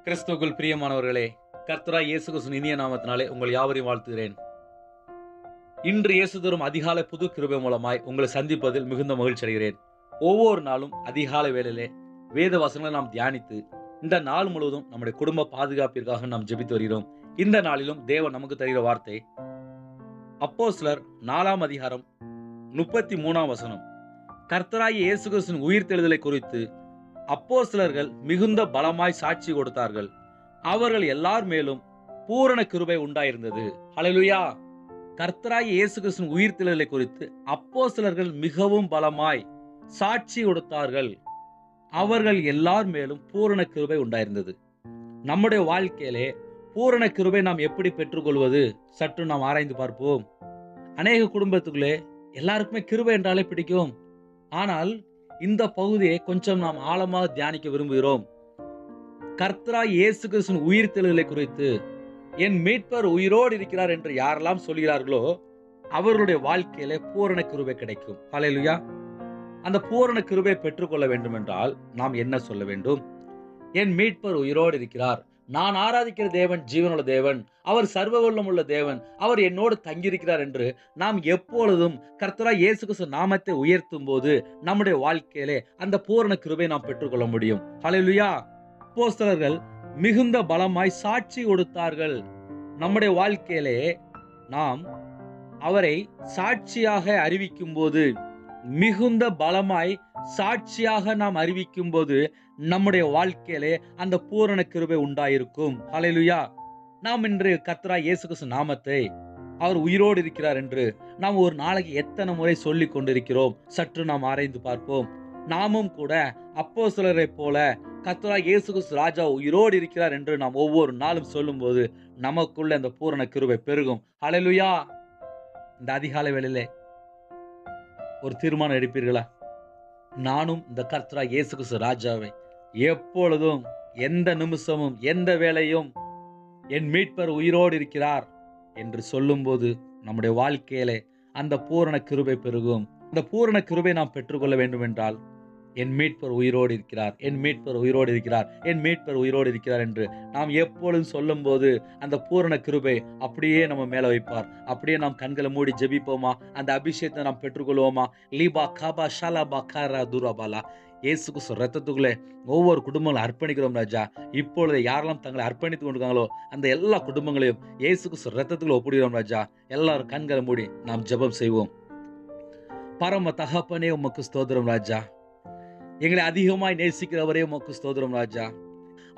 கிறிஸ்துவுக்குள் பிரியமானவர்களே, கர்த்தராய் இயேசு கிறிஸ்துவின் இனிய நாமத்தினாலே உங்கள் யாவரையும் வாழ்த்துகிறேன். இன்று இயேசு தரும் அதிகாலை புது கிருபை மூலமாய் உங்களை சந்திப்பதில் மிகுந்த மகிழ்ச்சி அடைகிறேன். ஒவ்வொரு நாளும் அதிகாலை வேளையிலே வேத வசனங்களை நாம் தியானித்து இந்த நாள் முழுவதும் நம்முடைய குடும்ப பாதுகாப்பிற்காக நாம் ஜெபித்து வருகிறோம். இந்த நாளிலும் தேவன் நமக்கு தருகிற வார்த்தை அப்போஸ்தலர் 4 அதிகாரம் 33 வசனம். கர்த்தராகிய இயேசு கிறிஸ்துவின் உயிர்த்தெழுதலை குறித்து அப்போஸ்தலர்கள் மிகுந்த பலமாய் சாட்சி கொடுத்தார்கள். அவர்கள் எல்லார் மேலும் பூரண கிருபை உண்டாயிருந்தது. ஹல்லேலூயா. கர்த்தராகிய இயேசு கிறிஸ்துவின் உயிர்த்தெழுதலை குறித்து அப்போஸ்தலர்கள் மிகவும் பலமாய் சாட்சி கொடுத்தார்கள். அவர்கள் எல்லார் மேலும் பூரண கிருபை உண்டாயிருந்தது. நம்முடைய வாழ்க்கையிலே பூரண கிருபை நாம் எப்படி பெற்றுக்கொள்வது சற்று நாம் ஆராய்ந்து பார்ப்போம். அநேக குடும்பத்துக்குள்ளே எல்லாருக்குமே கிருபை என்றாலே பிடிக்கும். ஆனால் இந்த பகுதியை கொஞ்சம் நாம் ஆழமாக தியானிக்க விரும்புகிறோம். கர்த்தராகிய இயேசு கிறிஸ்துவின் உயிர்த்தெழுதலை குறித்து என் மீட்பர் உயிரோடு இருக்கிறார் என்று யாரெல்லாம் சொல்கிறார்களோ அவர்களுடைய வாழ்க்கையிலே பூரண கிருபை கிடைக்கும். ஹல்லேலூயா. அந்த பூரண கிருபை பெற்றுக்கொள்ள வேண்டும் என்றால் நாம் என்ன சொல்ல வேண்டும்? என் மீட்பர் உயிரோடு இருக்கிறார். நான் ஆராதிக்கிற தேவன் ஜீவனுள்ள தேவன். அவர் சர்வ வல்லமையுள்ள தேவன். அவர் என்னோடு தங்கியிருக்கிறார் என்று நாம் எப்பொழுதும் கர்த்தராகிய இயேசு கிறிஸ்து நாமத்தை உயர்த்தும் போது நம்முடைய வாழ்க்கையிலே அந்த பூரண கிருபை நாம் பெற்றுக்கொள்ள முடியும். ஹல்லேலூயா. அப்போஸ்தலர்கள் மிகுந்த பலமாய் சாட்சி கொடுத்தார்கள். நம்முடைய வாழ்க்கையிலே நாம் அவரை சாட்சியாக அறிவிக்கும் போது, மிகுந்த பலமாய் சாட்சியாக நாம் அறிவிக்கும் போது நம்முடைய வாழ்க்கையிலே அந்த பூரண கிருபை உண்டாயிருக்கும். ஹல்லேலூயா. நாம் இன்று கர்த்தராகிய இயேசு கிறிஸ்து நாமத்தை அவர் உயிரோடு இருக்கிறார் என்று நாம் ஒரு நாளைக்கு எத்தனை முறை சொல்லிக் கொண்டிருக்கிறோம் சற்று நாம் ஆராய்ந்து பார்ப்போம். நாமும் கூட அப்போஸ்தலரை போல கர்த்தராகிய இயேசு கிறிஸ்து ராஜா உயிரோடு இருக்கிறார் என்று நாம் ஒவ்வொரு நாளும் சொல்லும் போது நமக்குள்ள அந்த பூரண கிருபை பெருகும். ஹல்லேலூயா. இந்த அதிகாலை வேளையிலே ஒரு தீர்மானம் எடுப்பீர்களா? நானும் இந்த கர்த்தராகிய இயேசு கிறிஸ்து ராஜாவை எப்பொழுதும் எந்த நிமிஷமும் எந்த வேளையும் என் மீட்பர் உயிரோடு இருக்கிறார் என்று சொல்லும்போது நம்முடைய வாழ்க்கையிலே அந்த பூரண கிருபை பெருகும். அந்த பூரண கிருபை நாம் பெற்றுக்கொள்ள வேண்டும் என்றால் என் மீட்பர் உயிரோடு இருக்கிறார், என் மீட்பர் உயிரோடு இருக்கிறார், என் மீட்பர் உயிரோடு இருக்கிறார் என்று நாம் எப்பொழுதும் சொல்லும் போது அந்த பூரண கிருபை அப்படியே நம்ம மேல வைப்பார். அப்படியே நாம் கண்களை மூடி ஜெபிப்போமா? அந்த அபிஷேகத்தை நாம் பெற்றுக்கொள்வோமா? லீபா காபா ஷாலாபா காரா துராபாலா. இயேசு கிறிஸ்து ரத்தத்துக்குள்ளே ஒவ்வொரு குடும்பங்களும் அர்ப்பணிக்கிறோம் ராஜா. இப்பொழுது யாரெல்லாம் தங்களை அர்ப்பணித்துக் கொண்டிருக்காங்களோ அந்த எல்லா குடும்பங்களையும் இயேசு கிறிஸ்து ரத்தத்துக்குள்ள ஒப்பிடுகிறோம் ராஜா. எல்லாரும் கண்களை மூடி நாம் ஜெபம் செய்வோம். பரம தகப்பனே, உமக்கு ஸ்தோத்திரம் ராஜா. எங்களை அதிகமாய் நேசிக்கிறவரே உமக்கு ஸ்தோத்திரம் ராஜா.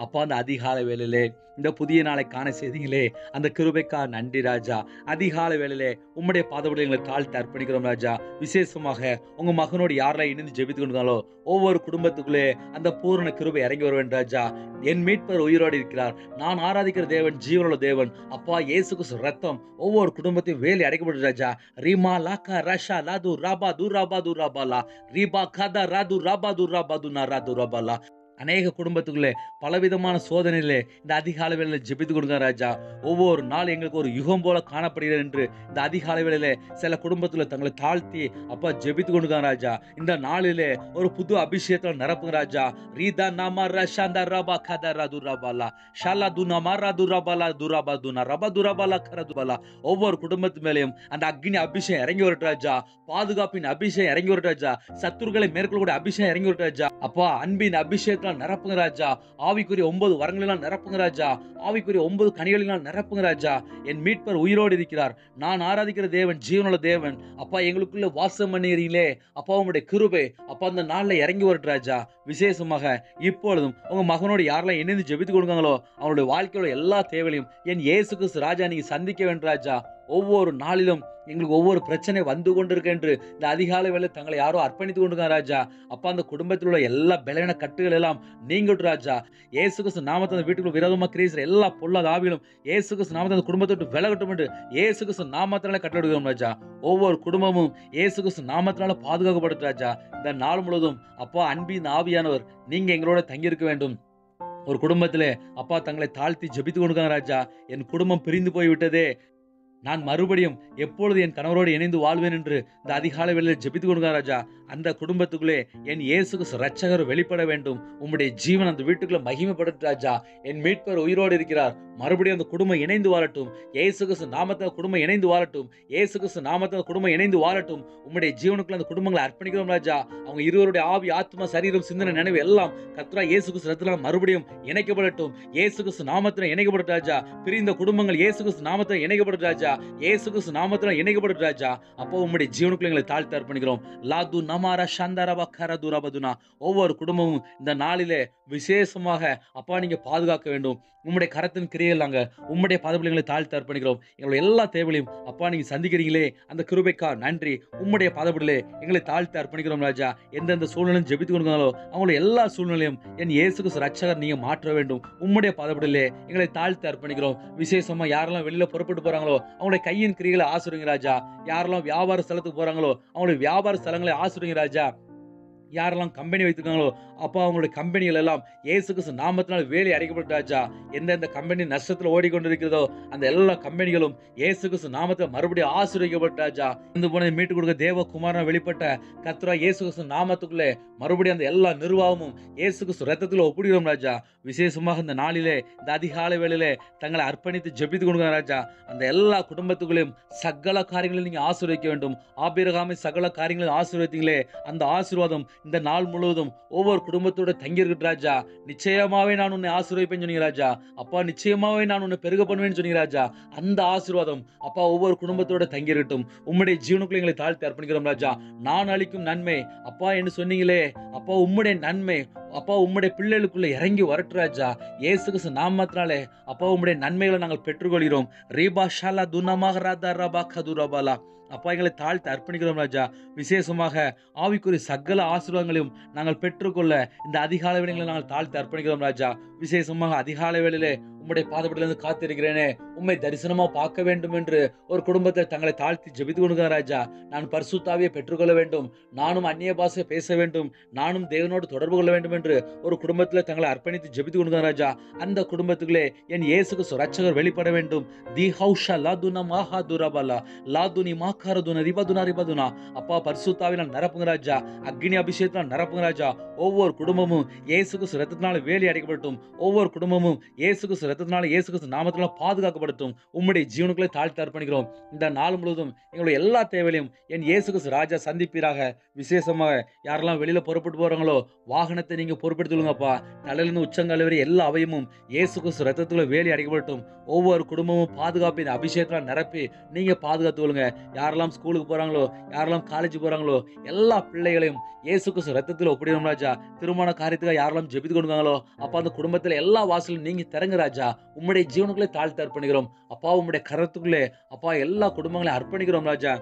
அப்பா, அந்த அதிகாலை வேளையிலே இந்த புதிய நாளை காண செய்தீங்களே அந்த கிருபைக்கா நன்றி ராஜா. அதிகாலை வேளையிலே உம்முடைய பாதபடி எங்களை தாழ்த்தி அர்ப்பணிக்கிறோம் ராஜா. விசேஷமாக உங்க மகனோடு யாரெல்லாம் இணைந்து ஜெபித்து கொண்டாலோ ஒவ்வொரு குடும்பத்துக்குள்ளே அந்த பூரண கிருபை இறங்கி வருவேன் ராஜா. என் மீட்பர் உயிரோடு இருக்கிறார். நான் ஆராதிக்கிற தேவன் ஜீவனுள்ள தேவன். அப்பா, இயேசு கிறிஸ்து ரத்தம் ஒவ்வொரு குடும்பத்தையும் வேலி அடைக்கப்படும் ராஜா. ரீமா லாக்கா ரஷா லாது ராபா துராபா துராபாலா ரீபா கதா ராது ராபா துராபா துனா ராது ராபாலா. அநேக குடும்பத்துக்குள்ளே பலவிதமான சோதனையிலே இந்த அதிகாலை வேளையில ஜெபித்து கொடுங்க ராஜா. ஒவ்வொரு நாள் எங்களுக்கு ஒரு யுகம் போல காணப்படுகிறது என்று இந்த அதிகாலை வேளையில சில குடும்பத்துல தங்களை தாழ்த்தி அப்பா ஜெபித்து கொடுங்க ராஜா. இந்த நாளிலே ஒரு புது அபிஷேகத்தில் நிரப்புங்க ராஜா. ரீதா நாமா ரஷாந்தா ரபா கதா ராது ரபாலா ஷாலா துனா மாரா துராபாலா துராபா துனா ரபா துராபாலா கரதுபாலா. ஒவ்வொரு குடும்பத்து மேலேயும் அந்த அக்னி அபிஷேகம் இறங்கி வரட்டும் ராஜா. பாதுகாப்பின் அபிஷேகம் இறங்கி வரட்டும் ராஜா. சத்துருக்களை மேற்கொள்ளக்கூடிய அபிஷேகம் இறங்கி வரட்டும் ராஜா. அப்பா, அன்பின் அபிஷேகத்தால் நிரப்புங்க ராஜா. ஆவிக்குரிய 9 வரங்களினால் நிரப்புங்க ராஜா. ஆவிக்குரிய 9 கனிகளினால் நிரப்புங்க ராஜா. என் மீட்பர் உயிரோடு இருக்கிறார். நான் ஆராதிக்கிற தேவன் ஜீவனுள்ள தேவன். அப்பா, எங்களுக்குள்ள வாசம் பண்ணுகிறீங்களே அப்பா, உங்களுடைய கிருபை அப்பா அந்த நாள்ல இறங்கி வரட்டும் ராஜா. விசேஷமாக இப்பொழுதும் உங்க மகனோடு யாரெல்லாம் இணைந்து ஜெபித்து கொடுக்காங்களோ அவங்களுடைய வாழ்க்கையோட எல்லா தேவைகளையும் என் இயேசு கிறிஸ்து ராஜா நீங்க சந்திக்க வேண்டும் ராஜா. ஒவ்வொரு நாளிலும் எங்களுக்கு ஒவ்வொரு பிரச்சனை வந்து கொண்டிருக்க என்று இந்த அதிகாலை வேளை தங்களை யாரோ அர்ப்பணித்து கொண்டிருக்காங்க ராஜா. அப்பா, அந்த குடும்பத்தில் உள்ள எல்லா பலவீன கட்டுகள் எல்லாம் நீங்கட்டும் ராஜா. இயேசு கிறிஸ்து நாமத்தை அந்த வீட்டுக்குள்ள விரோதமாக கிரீசுற எல்லா பொல்லாத ஆவிகளும் இயேசு கிறிஸ்து நாமத்தை அந்த குடும்பத்தை விட்டு விலகட்டும் என்று இயேசு கிறிஸ்து நாமத்தினால கட்டளையிடுகிறோம் ராஜா. ஒவ்வொரு குடும்பமும் இயேசு கிறிஸ்து நாமத்தினால பாதுகாக்கப்படும் ராஜா. இந்த நாள் முழுவதும் அப்பா, அன்பின் ஆவியானவர் நீங்க எங்களோட தங்கியிருக்க வேண்டும். ஒரு குடும்பத்திலே அப்பா தங்களை தாழ்த்தி ஜெபித்து கொண்டிருக்காங்க ராஜா. என் குடும்பம் பிரிந்து போய்விட்டதே, நான் மறுபடியும் எப்பொழுது என் கணவரோடு இணைந்து வாழ்வேன் என்று இந்த அதிகாலை வேளையில் ஜெபித்துக் கொண்டிருக்கிறார் ராஜா. அந்த குடும்பத்துக்குள்ளே என் இயேசு கிறிஸ்து ரட்சகர் வெளிப்பட வேண்டும். உம்முடைய ஜீவன் அந்த வீட்டுக்குள்ள மகிமைப்படட்டும் ராஜா. என் மீட்பர் உயிரோடு இருக்கிறார். மறுபடியும் அந்த குடும்பம் இணைந்து வாழட்டும். இயேசு கிறிஸ்து நாமத்தில் குடும்பம் இணைந்து வாழட்டும். இயேசு கிறிஸ்து நாமத்தில் குடும்பம் இணைந்து வாழட்டும். உம்முடைய ஜீவனுக்குள்ள அந்த குடும்பங்களை அர்ப்பணிக்கிறோம் ராஜா. அவங்க இருவருடைய ஆவி, ஆத்மா, சரீரம், சிந்தனை, நினைவு எல்லாம் கர்த்தராகிய இயேசு கிறிஸ்து ரத்தத்தினால் மறுபடியும் இணைக்கப்படட்டும். இயேசு கிறிஸ்து நாமத்தில் இணைக்கப்படட்டும் ராஜா. பிரிந்த குடும்பங்கள் இயேசு கிறிஸ்து நாமத்தில் இணைக்கப்படட்டும் ராஜா. இயேசு கிறிஸ்து நாமத்தில் இணைக்கப்படட்டும் ராஜா. அப்போ உம்முடைய ஜீவனுக்குள்ள எங்களை தாழ்த்தி அர்ப்பணிக்கிறோம். லாது நமாரா ஷந்தரபா கரதுரபதுனா. ஒவ்வொரு குடும்பமும் இந்த நாளிலே விசேஷமாக அப்பா நீங்க பாதுகாக்க வேண்டும். உம்முடைய கரத்தின் கிரியையில் நாங்க உம்முடைய பாதபிள்ளைகளை தாழ்த்தி அர்ப்பணிக்கிறோம். எங்களுடைய எல்லா தேவைகளையும் அப்பா நீங்க சந்திக்கிறீங்களே அந்த கிருபைக்கா நன்றி. உம்முடைய பாதபிலே எங்களை தாழ்த்தி அர்ப்பணிக்கிறோம் ராஜா. எந்தெந்த சூழ்நிலையும் ஜெபித்து கொடுங்களோ அவங்களுடைய எல்லா சூழ்நிலையும் என் இயேசு கிறிஸ்து ரட்சகர் நீங்க மாற்ற வேண்டும். உம்முடைய பாதபிலே எங்களை தாழ்த்தி அர்ப்பணிக்கிறோம். விசேஷமா யாரெல்லாம் வெளியில புறப்பட்டு போறாங்களோ அவங்களுடைய கையின் கிரிகளை ஆசீர்வதிங்க ராஜா. யாரெல்லாம் வியாபார ஸ்தலத்துக்கு போறாங்களோ அவங்களுடைய வியாபார ஸ்தலங்களை ஆசீர்வதிங்க ராஜா. யாரெல்லாம் கம்பெனி வைத்திருக்காங்களோ அப்பா அவங்களுடைய கம்பெனிகள் எல்லாம் இயேசு கிறிஸ்து நாமத்தினால் வேலை அடைக்கப்பட்ட ராஜா. எந்தெந்த கம்பெனி நஷ்டத்தில் ஓடிக்கொண்டிருக்கிறதோ அந்த எல்லா கம்பெனிகளும் இயேசு கிறிஸ்து நாமத்தில் மறுபடியும் ஆசீர்வதிக்கப்பட்ட ராஜா. இந்த போன மீட்டு கொடுக்க தேவகுமாரன் வெளிப்பட்ட கர்த்தராகிய இயேசு கிறிஸ்து நாமத்துக்குள்ளே மறுபடியும் அந்த எல்லா நிர்வாகமும் இயேசு கிறிஸ்து ரத்தத்தில் ஒப்பிடுகிறோம் ராஜா. விசேஷமாக இந்த நாளிலே இந்த அதிகாலை வேளையிலே தங்களை அர்ப்பணித்து ஜெபித்து கொடுங்க ராஜா. அந்த எல்லா குடும்பத்துக்குள்ளேயும் சகல காரியங்களையும் நீங்க ஆசீர்வதிக்க வேண்டும். ஆபிரகாமை சகல காரியங்களையும் ஆசீர்வதித்தீங்களே அந்த ஆசீர்வாதம் இந்த நாள் முழுவதும் ஒவ்வொரு குடும்பத்தோட தங்கி இருக்கு ராஜா. நிச்சயமாவே நான் உன்னை ஆசீர்வதிப்பேன்னு சொன்னீங்க ராஜா. அப்பா நிச்சயமாவே நான் உன்னை பெருக பண்ணுவேன்னு சொன்னீங்க ராஜா. அந்த ஆசீர்வாதம் அப்பா ஒவ்வொரு குடும்பத்தோட தங்கி இருக்கட்டும். உம்முடைய ஜீவனுக்குள்ள எங்களை தாழ்த்தி அர்ப்பணிக்கிறோம் ராஜா. நான் அளிக்கும் நன்மை அப்பா என்று சொன்னீங்களே அப்பா உம்முடைய நன்மை அப்பா உம்முடைய பிள்ளைகளுக்குள்ள இறங்கி வரட்டு ராஜா. இயேசு கிறிஸ்து நாமத்தினாலே அப்பா உம்முடைய நன்மைகளை நாங்கள் பெற்றுக்கொள்கிறோம். ரீபா ஷாலா துனமாக ராதா ரபா கதுரபாலா. அப்பா எங்களை தாழ்த்தி அர்ப்பணிக்கிறோம் ராஜா. விசேஷமாக ஆவிக்குரிய சகல ஆசீர்வாதங்களையும் நாங்கள் பெற்றுக்கொள்ள இந்த அதிகாலை வேளைகளை நாங்கள் தாழ்த்தி அர்ப்பணிக்கிறோம் ராஜா. விசேஷமாக அதிகாலை வேளையிலே உம்முடைய பாதப்படியிலிருந்து காத்திருக்கிறேனே உம்மை தரிசனமா பார்க்க வேண்டும் என்று ஒரு குடும்பத்தை தங்களை தாழ்த்தி ஜெபித்து கொடுங்க ராஜா. நான் பரிசுத்தாவியை பெற்றுக்கொள்ள வேண்டும். நானும் அந்நிய பாஷை பேச வேண்டும். நானும் தேவனோடு தொடர்பு கொள்ள வேண்டும் என்று ஒரு குடும்பத்தில் தங்களை அர்ப்பணித்து ஜெபித்து கொடுங்க ராஜா. அந்த குடும்பத்துக்குள்ளே என் இயேசுக்கு ரட்சகர் வெளிப்பட வேண்டும். தி ஹவுஷா லாதுனா மாஹா துரபலா லாதுனி மாக்காரதுனா ரிபதுனா ரிபதுனா. அப்பா பரிசுத்தாவினால் நிரப்புங்க ராஜா. அக்னி அபிஷேகத்தினால் நிரப்புங்க ராஜா. ஒவ்வொரு குடும்பமும் இயேசுக்கு ரத்தத்தினால வேலி அடைக்கப்படட்டும். ஒவ்வொரு குடும்பமும் இயேசுக்கு ரத்தத்தினால இயேசு கிறிஸ்து நாமத்தினால பாதுகாக்கப்படட்டும். உம்முடைய ஜீவனுக்குள்ளே தாழ்த்தி அர்ப்பணிக்கிறோம். இந்த நாள் முழுவதும் எங்களுடைய எல்லா தேவைகளையும் என் இயேசு கிறிஸ்து ராஜா சந்திப்பீராக. விசேஷமாக யாரெல்லாம் வெளியில புறப்பட்டு போறாங்களோ வாகனத்தை நீங்க பொறுப்பெடுத்துக்கோங்கப்பா. தலையிலிருந்து உச்சங்கால் வரை எல்லா அவயமும் இயேசு கிறிஸ்து ரத்தத்துல வேலி அடைக்கப்படட்டும். ஒவ்வொரு குடும்பமும் பாதுகாப்பின் அபிஷேகத்தினால் நிரப்பி நீங்க பாதுகாத்து கொள்ளுங்க. யாரெல்லாம் ஸ்கூலுக்கு போறாங்களோ யாரெல்லாம் காலேஜ் போறாங்களோ எல்லா பிள்ளைகளையும் இயேசு கிறிஸ்து ரத்தத்தில் ஒப்பிடணும் ராஜா. திருமண காரியத்துக்காக யாரெல்லாம் ஜெபித்து கொடுக்காங்களோ அப்பா அந்த குடும்பத்துல எல்லா வாசலும் நீங்க திறங்க ராஜா. உம்முடைய ஜீவனுக்குள்ளே தாழ்த்தி அர்ப்பணிக்கிறோம் அப்பா. உம்முடைய கரத்துக்குள்ளே அப்பா எல்லா குடும்பங்களையும் அர்ப்பணிக்கிறோம் ராஜா.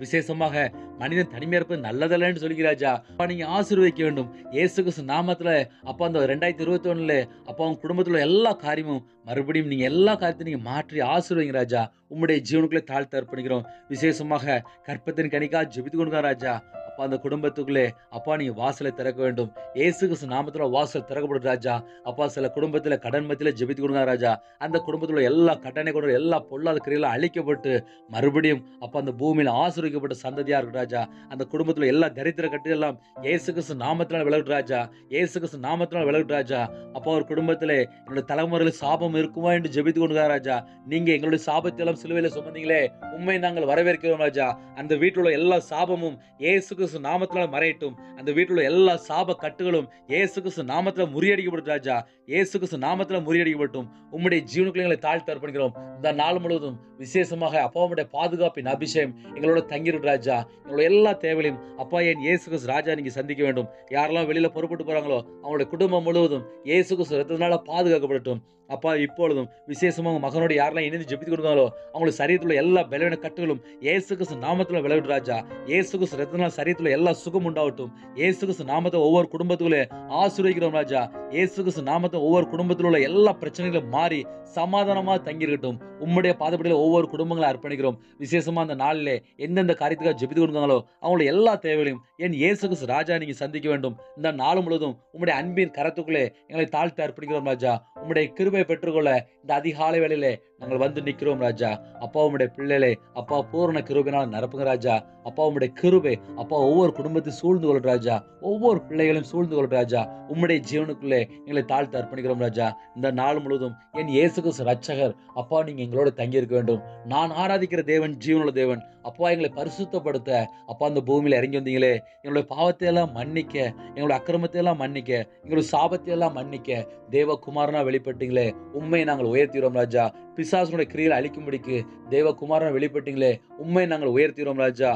விசேஷமாக மனிதன் தனிமையா இருப்பது நல்லதல்லன்னு சொல்லிக்கிறாஜா. அப்பா நீங்க ஆசீர்வதிக்க வேண்டும் இயேசு கிறிஸ்து நாமத்துல. அப்பா அந்த 2021 அப்பா உங்க குடும்பத்துல எல்லா காரியமும் மறுபடியும் நீங்க எல்லா காரியத்தையும் நீங்க மாற்றி ஆசீர்வதிங்க ராஜா. உம்முடைய ஜீவனுக்குள்ளே தாழ்த்தி அர்ப்பணிக்கிறோம். விசேஷமாக கற்பத்தின் கனிக்கா ஜெபித்து கொடுங்க ராஜா. அப்பா அந்த குடும்பத்துக்குள்ளே அப்பா நீங்க வாசலை திறக்க வேண்டும். இயேசு கிறிஸ்து நாமத்துல வாசல் திறக்கப்படும் ராஜா. அப்பா சில குடும்பத்துல கடன் மத்தியில ஜெபித்து கொடுங்க ராஜா. அந்த குடும்பத்துல எல்லா கடனை கொண்டு எல்லா பொல்லாத கிரியெல்லாம் அழிக்கப்பட்டு மறுபடியும் அப்பா அந்த பூமியில ஆசீர்வதிக்கப்பட்ட சந்ததியா இருக்கு ராஜா. அந்த குடும்பத்துல எல்லா தரித்திர கட்டு எல்லாம் இயேசு கிறிஸ்து நாமத்தினால் விலகு ராஜா. இயேசு கிறிஸ்து நாமத்தினால் விலகு ராஜா. அப்பா ஒரு குடும்பத்துல என்னுடைய தலைமுறையில் சாபம் இருக்குமா என்று ஜெபித்து கொடுங்க ராஜா. நீங்க எங்களுடைய சாபத்தை எல்லாம் சிலுவையில சுமந்தீங்களே உண்மை நாங்கள் வரவேற்கிறோம் ராஜா. அந்த வீட்டில் உள்ள எல்லா சாபமும் இயேசு கிறிஸ்து நாமத்தினால் மறையட்டும். அந்த வீட்டில் உள்ள எல்லா சாப கட்டுகளும் இயேசு கிறிஸ்து நாமத்தில் முறியடிக்கப்படும் ராஜா. இயேசு கிறிஸ்து நாமத்தில் முறியடிக்கப்பட்டும். உம்முடைய ஜீவனுக்குள்ள எங்களை தாழ்த்தி அர்ப்பணிக்கிறோம். இந்த நாள் முழுவதும் விசேஷமாக அப்பாவுடைய பாதுகாப்பின் அபிஷேகம் எங்களோட தங்கிருக்கு ராஜா. எங்களோட எல்லா தேவைகளையும் அப்பா என் இயேசு கிறிஸ்து ராஜா நீங்க சந்திக்க வேண்டும். யாரெல்லாம் வெளியில புறப்பட்டு போறாங்களோ அவங்களுடைய குடும்பம் முழுவதும் இயேசு கிறிஸ்து ரத்தத்தினால பாதுகாக்கப்படட்டும். அப்பா இப்பொழுதும் விசேஷமாக மகனோட யாரெல்லாம் இணைந்து ஜெபித்து கொடுக்காங்களோ அவங்களுடைய சரீரத்துல எல்லா பலவீன கட்டுகளும் இயேசு கிறிஸ்து நாமத்துல விலகு ராஜா. இயேசு கிறிஸ்து ரத்தத்தினால சரீரத்துல எல்லா சுகம் உண்டாகட்டும். இயேசு கிறிஸ்து நாமத்தை ஒவ்வொரு குடும்பத்துக்குள்ளே ஆசீர்வதிக்கிறோம் ராஜா. இயேசு கிறிஸ்து நாமத்தை ஒவ்வொரு குடும்பத்தில் உள்ள எல்லா பிரச்சனைகளும் மாறி சமாதானமா தங்கியிருக்கட்டும். உம்முடைய பாதப்படியில ஒவ்வொரு குடும்பங்களை அர்ப்பணிக்கிறோம். விசேஷமா அந்த நாளிலே எந்தெந்த காரியத்துக்காக ஜெபித்து கொடுக்காங்களோ அவங்களுடைய எல்லா தேவைகளையும் என் இயேசு கிறிஸ்து ராஜா நீங்க சந்திக்க வேண்டும். இந்த நாள் முழுவதும் உம்முடைய அன்பின் கரத்துக்குள்ளே எங்களை தாழ்த்தி அர்ப்பணிக்கிறோம் ராஜா. உம்முடைய கிருபை பெற்றுக்கொள்ள இந்த அதிகாலை வேளையிலே நாங்கள் வந்து நிற்கிறோம் ராஜா. அப்பா உம்முடைய பிள்ளைகளே அப்பா பூரண கிருபையினால் நிரப்புங்க ராஜா. அப்பா உம்முடைய கிருபை அப்பா ஒவ்வொரு குடும்பத்தையும் சூழ்ந்து கொள்ளும் ராஜா. ஒவ்வொரு பிள்ளைகளையும் சூழ்ந்து கொள்ளும் ராஜா. உம்முடைய ஜீவனுக்குள்ளே எங்களை தாழ்த்து அர்ப்பணிக்கிறோம் ராஜா. இந்த நாள் முழுவதும் என் இயேசு கிறிஸ்து ரட்சகர் அப்பா நீங்க எங்களோட தங்கியிருக்க வேண்டும். நான் ஆராதிக்கிற தேவன் ஜீவனுள்ள தேவன். அப்பா எங்களை பரிசுத்தப்படுத்த அப்பா அந்த பூமியில இறங்கி வந்தீங்களே. எங்களுடைய பாவத்தை எல்லாம் மன்னிக்க, எங்களுடைய அக்கிரமத்தை எல்லாம் மன்னிக்க, எங்களுடைய சாபத்தை எல்லாம் மன்னிக்க தேவகுமாரனா வெளிப்பட்டீங்களே. உண்மையை நாங்கள் உயர்த்திறோம் ராஜா. பிசாசுடைய கிரியை அழிக்கும்படிக்கு தேவகுமாரனா வெளிப்பட்டீங்களே. உண்மையை நாங்கள் உயர்த்திறோம் ராஜா.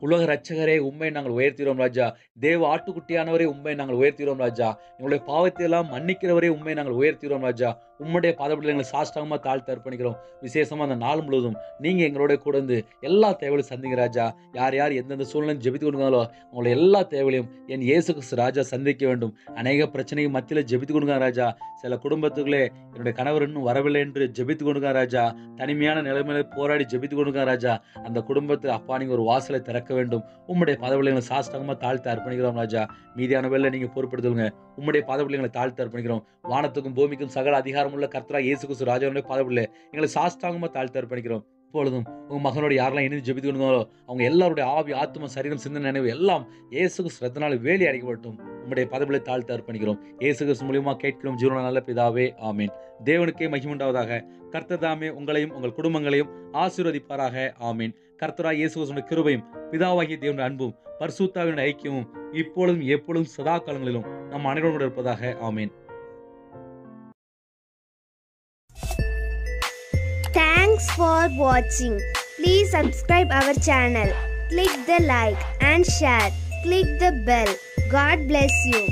உலக ரட்சகரே உண்மை நாங்கள் உயர்த்திறோம் ராஜா. தேவ ஆட்டுக்குட்டியானவரே உண்மை நாங்கள் உயர்த்திறோம் ராஜா. எங்களுடைய பாவத்தை எல்லாம் மன்னிக்கிறவரே உண்மை நாங்கள் உயர்த்திறோம் ராஜா. உம்முடைய பாதப்படியில் எங்களை சாஷ்டாங்கமா தாழ்த்து அர்ப்பணிக்கிறோம். விசேஷமா அந்த நாள் முழுவதும் நீங்க எங்களோட கூட இருந்து எல்லா தேவையும் சந்திங்க ராஜா. யார் யார் எந்தெந்த சூழ்நிலையும் ஜெபித்து கொடுங்களோ அவங்களோட எல்லா தேவையும் என் இயேசு கிறிஸ்து ராஜா சந்திக்க வேண்டும். அநேக பிரச்சனைக்கு மத்தியில் ஜெபித்து கொடுங்க ராஜா. சில குடும்பத்துக்குள்ளே என்னுடைய கணவர் இன்னும் வரவில்லை என்று ஜெபித்து கொடுங்க ராஜா. தனிமையான நிலைமையில போராடி ஜெபித்து கொடுங்க ராஜா. அந்த குடும்பத்தை அப்பா நீங்க ஒரு வாசலை திறக்க வேண்டும். உம்முடைய பாதப்படியில் எங்களை சாஷ்டாங்கமா தாழ்த்து அர்ப்பணிக்கிறோம் ராஜா. மீதியான வேலை நீங்க பொறுப்படுத்துங்க. உம்முடைய பாதப்படியில் எங்களை தாழ்த்து அர்ப்பணிக்கிறோம். வானத்துக்கும் பூமிக்கும் சகல அதிகாரமுள்ள கர்த்தராகிய இயேசு கிறிஸ்து ராஜாவுடைய பாதப்படியில் எங்களை சாஷ்டாங்கமா தாழ்த்து அர்ப்பணிக்கிறோம். இப்பொழுதும் உங்க மகனோட யாரெல்லாம் இணைந்து ஜெபித்து கொடுங்களோ அவங்க எல்லாருடைய ஆவி ஆத்ம சரீரம் சிந்தனை நினைவு எல்லாம் இயேசு கிறிஸ்து ரத்தத்தால் வேலி அடைக்கப்பட்டும். உம்முடைய பாதப்படியில் தாழ்த்து அர்ப்பணிக்கிறோம். இயேசு கிறிஸ்து மூலமா கேட்கிறோம் ஜீவன நல்ல பிதாவே, ஆமீன். தேவனுக்கே மகிமுண்டாவதாக. கர்த்தர் தாமே உங்களையும் உங்கள் குடும்பங்களையும் ஆசீர்வதிப்பாராக, ஆமீன். கர்த்தராகிய இயேசு கிறிஸ்துவின் கிருபையும் பிதாவாகிய தேவனுடைய அன்பும் பரிசுத்தாவினுடைய ஐக்கியமும் இப்பொழுதும் எப்பொழுதும் சதா காலங்களிலும் நம் அனைவரோடு இருப்பதாக, ஆமீன். Thanks for watching. Please subscribe our channel. Click the like and share. Click the bell. God bless you.